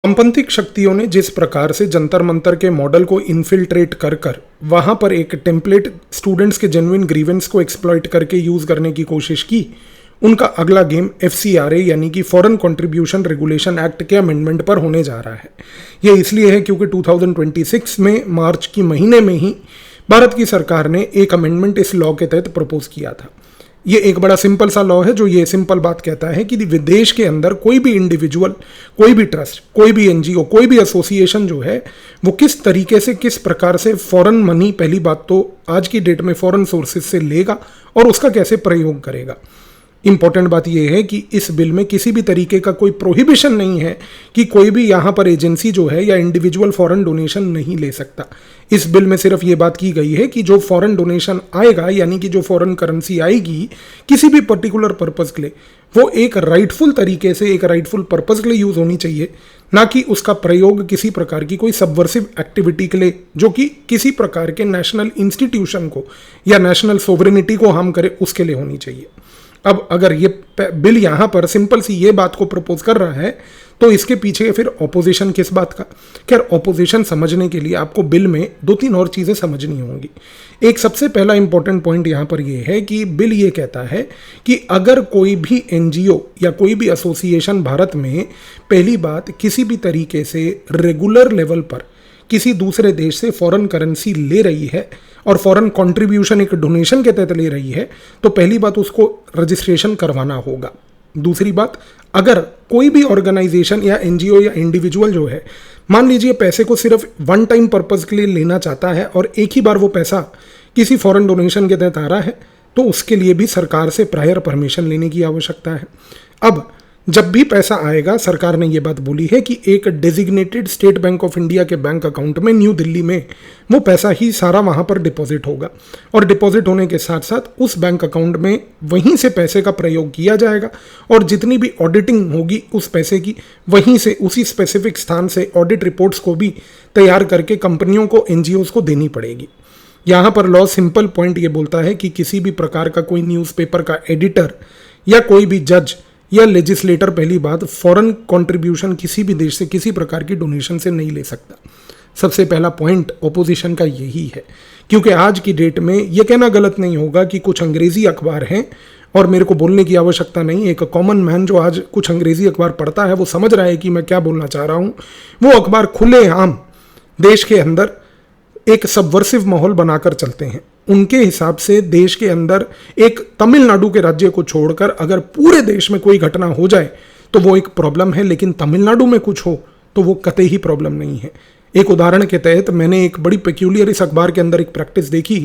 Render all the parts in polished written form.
वामपंथी शक्तियों ने जिस प्रकार से जंतर मंतर के मॉडल को इन्फिल्ट्रेट कर कर वहां पर एक टेम्पलेट स्टूडेंट्स के जेन्युइन ग्रीवेंस को एक्सप्लॉइट करके यूज करने की कोशिश की, उनका अगला गेम FCRA यानी कि फॉरेन कंट्रीब्यूशन रेगुलेशन एक्ट के अमेंडमेंट पर होने जा रहा है। यह इसलिए है क्योंकि 2026 में मार्च की महीने में ही भारत की सरकार ने एक अमेंडमेंट इस लॉ के तहत प्रपोज किया था। ये एक बड़ा सिंपल सा लॉ है जो ये सिंपल बात कहता है कि विदेश के अंदर कोई भी इंडिविजुअल, कोई भी ट्रस्ट, कोई भी NGO, कोई भी एसोसिएशन जो है वो किस तरीके से, किस प्रकार से फॉरेन मनी, पहली बात तो आज की डेट में फॉरेन सोर्सेज से लेगा और उसका कैसे प्रयोग करेगा। इंपॉर्टेंट बात यह है कि इस बिल में किसी भी तरीके का कोई प्रोहिबिशन नहीं है कि कोई भी यहाँ पर एजेंसी जो है या इंडिविजुअल फॉरेन डोनेशन नहीं ले सकता। इस बिल में सिर्फ ये बात की गई है कि जो फॉरेन डोनेशन आएगा यानी कि जो फॉरेन करेंसी आएगी किसी भी पर्टिकुलर पर्पज़ के लिए, वो एक राइटफुल तरीके से, एक राइटफुल पर्पज़ के लिए यूज़ होनी चाहिए, ना कि उसका प्रयोग किसी प्रकार की कोई सबवर्सिव एक्टिविटी के लिए जो कि किसी प्रकार के नेशनल इंस्टीट्यूशन को या नेशनल सोवरेनिटी को हार्म करे, उसके लिए होनी चाहिए। अब अगर ये बिल यहाँ पर सिंपल सी ये बात को प्रपोज कर रहा है तो इसके पीछे फिर ऑपोजिशन किस बात का। खैर, ऑपोजिशन समझने के लिए आपको बिल में 2-3 और चीज़ें समझनी होंगी। एक सबसे पहला इंपॉर्टेंट पॉइंट यहाँ पर ये है कि बिल ये कहता है कि अगर कोई भी NGO या कोई भी एसोसिएशन भारत में, पहली बात, किसी भी तरीके से रेगुलर लेवल पर किसी दूसरे देश से फॉरेन करेंसी ले रही है और फॉरेन कंट्रीब्यूशन एक डोनेशन के तहत ले रही है, तो पहली बात उसको रजिस्ट्रेशन करवाना होगा। दूसरी बात, अगर कोई भी ऑर्गेनाइजेशन या NGO या इंडिविजुअल जो है, मान लीजिए पैसे को सिर्फ वन टाइम पर्पज़ के लिए लेना चाहता है और एक ही बार वो पैसा किसी फॉरेन डोनेशन के तहत आ रहा है, तो उसके लिए भी सरकार से प्रायर परमिशन लेने की आवश्यकता है। अब जब भी पैसा आएगा, सरकार ने ये बात बोली है कि एक designated state bank of India के बैंक अकाउंट में न्यू दिल्ली में वो पैसा ही सारा वहाँ पर डिपॉजिट होगा और डिपॉजिट होने के साथ साथ उस बैंक अकाउंट में वहीं से पैसे का प्रयोग किया जाएगा और जितनी भी ऑडिटिंग होगी उस पैसे की, वहीं से उसी स्पेसिफिक स्थान से ऑडिट रिपोर्ट्स को भी तैयार करके कंपनियों को, NGOs को देनी पड़ेगी। यहाँ पर लॉ सिंपल पॉइंट ये बोलता है कि किसी भी प्रकार का कोई न्यूज़पेपर का एडिटर या कोई भी जज या लेजिस्लेटर, पहली बात, फॉरेन कंट्रीब्यूशन किसी भी देश से किसी प्रकार की डोनेशन से नहीं ले सकता। सबसे पहला पॉइंट ऑपोजिशन का यही है, क्योंकि आज की डेट में यह कहना गलत नहीं होगा कि कुछ अंग्रेजी अखबार हैं, और मेरे को बोलने की आवश्यकता नहीं, एक कॉमन मैन जो आज कुछ अंग्रेजी अखबार पढ़ता है वो समझ रहा है कि मैं क्या बोलना चाह रहा हूँ। वो अखबार खुलेआम देश के अंदर एक सबवर्सिव माहौल बनाकर चलते हैं। उनके हिसाब से देश के अंदर एक तमिलनाडु के राज्य को छोड़कर अगर पूरे देश में कोई घटना हो जाए तो वो एक प्रॉब्लम है, लेकिन तमिलनाडु में कुछ हो तो वो कतई ही प्रॉब्लम नहीं है। एक उदाहरण के तहत मैंने एक बड़ी पेक्यूलियर इस अखबार के अंदर एक प्रैक्टिस देखी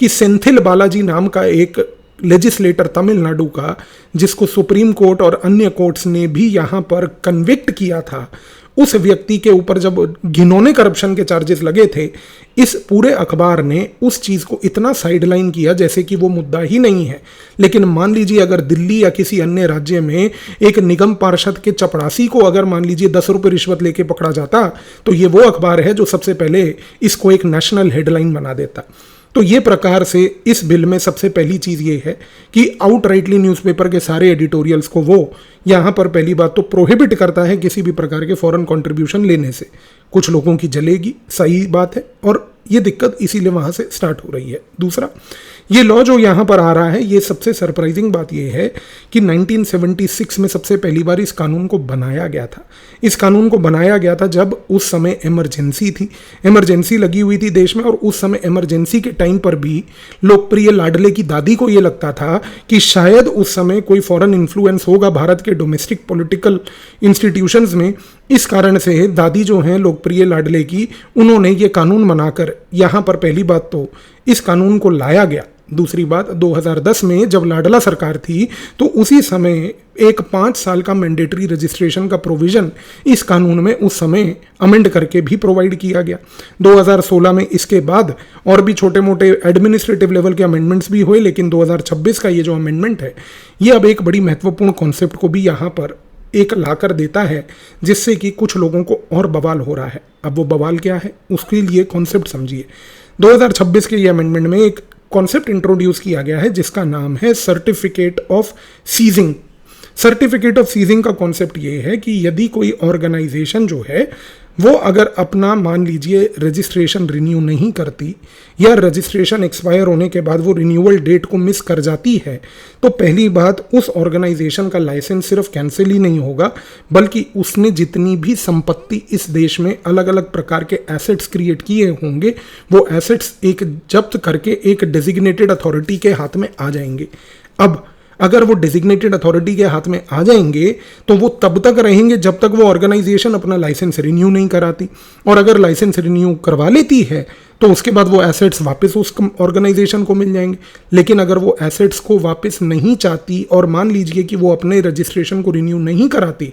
कि सेंथिल बालाजी नाम का एक लेजिस्लेटर तमिलनाडु का, जिसको सुप्रीम कोर्ट और अन्य कोर्ट्स ने भी यहाँ पर कन्विक्ट किया था, उस व्यक्ति के ऊपर जब घिनौने करप्शन के चार्जेस लगे थे, इस पूरे अखबार ने उस चीज़ को इतना साइडलाइन किया जैसे कि वो मुद्दा ही नहीं है। लेकिन मान लीजिए अगर दिल्ली या किसी अन्य राज्य में एक निगम पार्षद के चपरासी को अगर मान लीजिए 10 रुपये रिश्वत लेके पकड़ा जाता, तो ये वो अखबार है जो सबसे पहले इसको एक नेशनल हेडलाइन बना देता। तो ये प्रकार से इस बिल में सबसे पहली चीज़ ये है कि आउटराइटली न्यूज़पेपर के सारे एडिटोरियल्स को वो यहाँ पर पहली बात तो प्रोहिबिट करता है किसी भी प्रकार के फॉरेन कंट्रीब्यूशन लेने से। कुछ लोगों की जलेगी, सही बात है, और ये दिक्कत इसीलिए वहाँ से स्टार्ट हो रही है। दूसरा, ये लॉ जो यहाँ पर आ रहा है, ये सबसे सरप्राइजिंग बात ये है कि 1976 में सबसे पहली बार इस कानून को बनाया गया था। इस कानून को बनाया गया था जब उस समय इमरजेंसी थी, इमरजेंसी लगी हुई थी देश में, और उस समय इमरजेंसी के टाइम पर भी लोकप्रिय लाडले की दादी को ये लगता था कि शायद उस समय कोई फॉरेन इन्फ्लुएंस होगा भारत के डोमेस्टिक पॉलिटिकल इंस्टीट्यूशंस में। इस कारण से दादी जो हैं लोकप्रिय लाडले की, उन्होंने ये कानून बनाकर यहाँ पर पहली बात तो इस कानून को लाया गया। दूसरी बात, 2010 में जब लाडला सरकार थी तो उसी समय एक 5 साल का मैंडेटरी रजिस्ट्रेशन का प्रोविज़न इस कानून में उस समय अमेंड करके भी प्रोवाइड किया गया। 2016 में इसके बाद और भी छोटे मोटे एडमिनिस्ट्रेटिव लेवल के अमेंडमेंट्स भी हुए, लेकिन 2026 का ये जो अमेंडमेंट है, ये अब एक बड़ी महत्वपूर्ण कॉन्सेप्ट को भी यहाँ पर एक लाकर देता है, जिससे कि कुछ लोगों को और बवाल हो रहा है। अब वो बवाल क्या है, उसके लिए कॉन्सेप्ट समझिए। 2026 के ये अमेंडमेंट में एक कॉन्सेप्ट इंट्रोड्यूस किया गया है जिसका नाम है certificate of seizing. Certificate of seizing का कॉन्सेप्ट ये है कि यदि कोई ऑर्गेनाइजेशन जो है वो अगर अपना मान लीजिए रजिस्ट्रेशन रिन्यू नहीं करती या रजिस्ट्रेशन एक्सपायर होने के बाद वो रिन्यूअल डेट को मिस कर जाती है, तो पहली बात उस ऑर्गेनाइजेशन का लाइसेंस सिर्फ कैंसिल ही नहीं होगा, बल्कि उसने जितनी भी संपत्ति इस देश में अलग अलग प्रकार के एसेट्स क्रिएट किए होंगे वो एसेट्स एक जब्त करके एक डेजिग्नेटेड अथॉरिटी के हाथ में आ जाएंगे। अब अगर वो डेजिग्नेटेड अथॉरिटी के हाथ में आ जाएंगे तो वो तब तक रहेंगे जब तक वो ऑर्गेनाइजेशन अपना लाइसेंस रिन्यू नहीं कराती, और अगर लाइसेंस रिन्यू करवा लेती है तो उसके बाद वो एसेट्स वापस उस ऑर्गेनाइजेशन को मिल जाएंगे। लेकिन अगर वो एसेट्स को वापस नहीं चाहती और मान लीजिए कि वो अपने रजिस्ट्रेशन को रिन्यू नहीं कराती,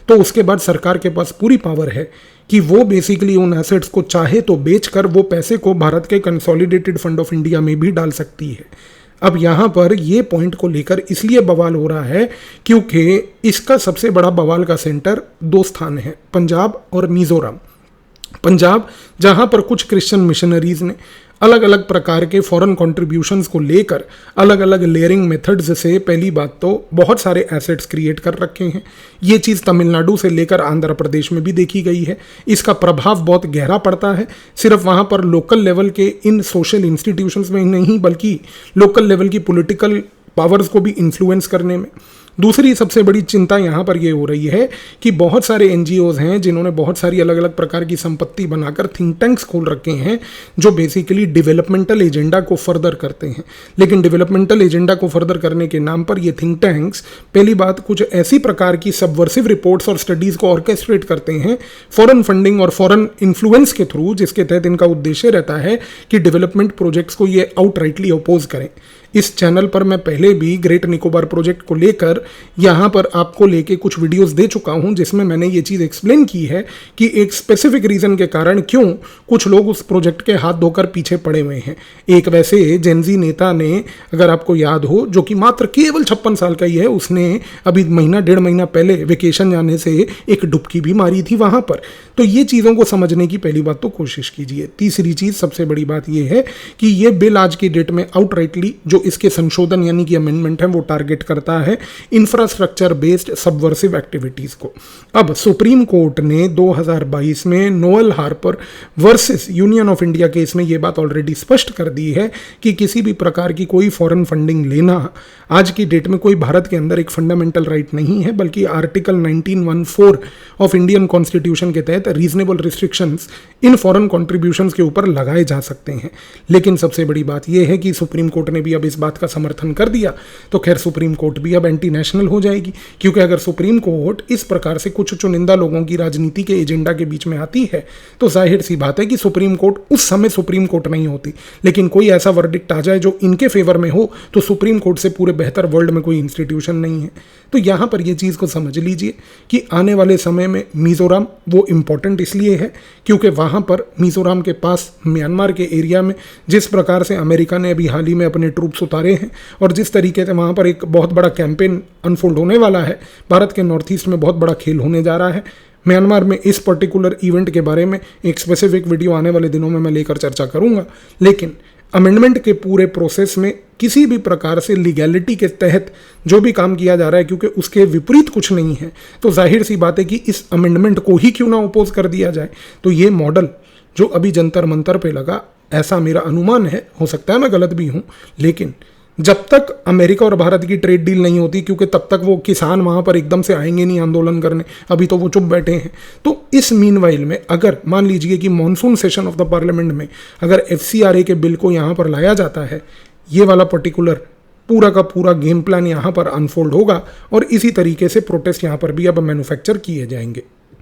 तो उसके बाद सरकार के पास पूरी पावर है कि वो बेसिकली उन एसेट्स को चाहे तो बेचकर वो पैसे को भारत के कंसोलिडेटेड फंड ऑफ इंडिया में भी डाल सकती है। अब यहाँ पर ये पॉइंट को लेकर इसलिए बवाल हो रहा है क्योंकि इसका सबसे बड़ा बवाल का सेंटर दो स्थान है, पंजाब और मिजोरम। पंजाब जहाँ पर कुछ क्रिश्चियन मिशनरीज ने अलग अलग प्रकार के फॉरेन कंट्रीब्यूशंस को लेकर अलग अलग लेयरिंग मेथड्स से पहली बात तो बहुत सारे एसेट्स क्रिएट कर रखे हैं। ये चीज़ तमिलनाडु से लेकर आंध्र प्रदेश में भी देखी गई है। इसका प्रभाव बहुत गहरा पड़ता है, सिर्फ वहाँ पर लोकल लेवल के इन सोशल इंस्टीट्यूशंस में नहीं बल्कि लोकल लेवल की पॉलिटिकल पावर्स को भी इन्फ्लुएंस करने में। दूसरी सबसे बड़ी चिंता यहाँ पर ये हो रही है कि बहुत सारे एनजीओज हैं जिन्होंने बहुत सारी अलग अलग प्रकार की संपत्ति बनाकर थिंक टैंक्स खोल रखे हैं जो बेसिकली डेवलपमेंटल एजेंडा को फर्दर करते हैं। लेकिन डेवलपमेंटल एजेंडा को फर्दर करने के नाम पर ये थिंक टैंक्स पहली बात कुछ ऐसी प्रकार की सबवर्सिव रिपोर्ट्स और स्टडीज़ को ऑर्केस्ट्रेट करते हैं फॉरेन फंडिंग और फॉरेन इन्फ्लुएंस के थ्रू, जिसके तहत इनका उद्देश्य रहता है कि डेवलपमेंट प्रोजेक्ट्स को ये आउटराइटली अपोज करें। इस चैनल पर मैं पहले भी ग्रेट निकोबार प्रोजेक्ट को लेकर यहाँ पर आपको लेके कुछ वीडियोस दे चुका हूँ जिसमें मैंने ये चीज़ एक्सप्लेन की है कि एक स्पेसिफिक रीज़न के कारण क्यों कुछ लोग उस प्रोजेक्ट के हाथ धोकर पीछे पड़े हुए हैं। एक वैसे जेनजी नेता ने, अगर आपको याद हो, जो कि मात्र केवल 56 साल का ही है, उसने अभी महीना डेढ़ महीना पहले वेकेशन जाने से एक डुबकी भी मारी थी वहाँ पर। तो ये चीज़ों को समझने की पहली बात तो कोशिश कीजिए। तीसरी चीज़ सबसे बड़ी बात यह है कि ये बिल आज की डेट में आउटराइटली जो इसके संशोधन यानी कि अमेंडमेंट है वो टारगेट करता है इंफ्रास्ट्रक्चर बेस्ड सबवर्सिव एक्टिविटीज को। अब सुप्रीम कोर्ट ने 2022 में Noel Harper versus union of India case में ये बात ऑलरेडी स्पष्ट कर दी है कि किसी भी प्रकार की कोई फॉरेन फंडिंग लेना आज की डेट में कोई भारत के अंदर एक फंडामेंटल राइट नहीं है, बल्कि आर्टिकल 1914 ऑफ इंडियन कॉन्स्टिट्यूशन के तहत reasonable restrictions in foreign contributions के ऊपर लगाए जा सकते हैं। लेकिन सबसे बड़ी बात यह है कि सुप्रीम कोर्ट ने भी अब इस बात का समर्थन कर दिया, तो खैर सुप्रीम कोर्ट भी अब एंटी नेशनल हो जाएगी, क्योंकि अगर सुप्रीम कोर्ट इस प्रकार से कुछ चुनिंदा लोगों की राजनीति के एजेंडा के बीच में आती है तो जाहिर सी बात है कि सुप्रीम कोर्ट उस समय सुप्रीम कोर्ट नहीं होती। लेकिन कोई ऐसा वर्डिक्ट आ जाए जो इनके फेवर में हो तो सुप्रीम कोर्ट से पूरे बेहतर वर्ल्ड में कोई इंस्टीट्यूशन नहीं है। तो यहाँ पर ये चीज़ को समझ लीजिए कि आने वाले समय में मिजोरम वो इम्पॉर्टेंट इसलिए है क्योंकि वहाँ पर मिजोरम के पास म्यांमार के एरिया में जिस प्रकार से अमेरिका ने अभी हाल ही में अपने ट्रूप्स उतारे हैं और जिस तरीके से वहाँ पर एक बहुत बड़ा कैंपेन अनफोल्ड होने वाला है, भारत के नॉर्थ ईस्ट में बहुत बड़ा खेल होने जा रहा है। म्यांमार में इस पर्टिकुलर इवेंट के बारे में एक स्पेसिफिक वीडियो आने वाले दिनों में मैं लेकर चर्चा करूँगा। लेकिन अमेंडमेंट के पूरे प्रोसेस में किसी भी प्रकार से लीगैलिटी के तहत जो भी काम किया जा रहा है, क्योंकि उसके विपरीत कुछ नहीं है, तो जाहिर सी बात है कि इस अमेंडमेंट को ही क्यों ना अपोज कर दिया जाए। तो ये मॉडल जो अभी जंतर मंतर पे लगा, ऐसा मेरा अनुमान है, हो सकता है मैं गलत भी हूँ, लेकिन जब तक अमेरिका और भारत की ट्रेड डील नहीं होती, क्योंकि तब तक वो किसान वहाँ पर एकदम से आएंगे नहीं आंदोलन करने, अभी तो वो चुप बैठे हैं। तो इस मीनवाइल में अगर मान लीजिए कि monsoon session of the parliament में अगर FCRA के बिल को यहाँ पर लाया जाता है, ये वाला पर्टिकुलर पूरा का पूरा गेम प्लान यहाँ पर अनफोल्ड होगा और इसी तरीके से प्रोटेस्ट यहाँ पर भी अब मैन्युफैक्चर किए जाएंगे।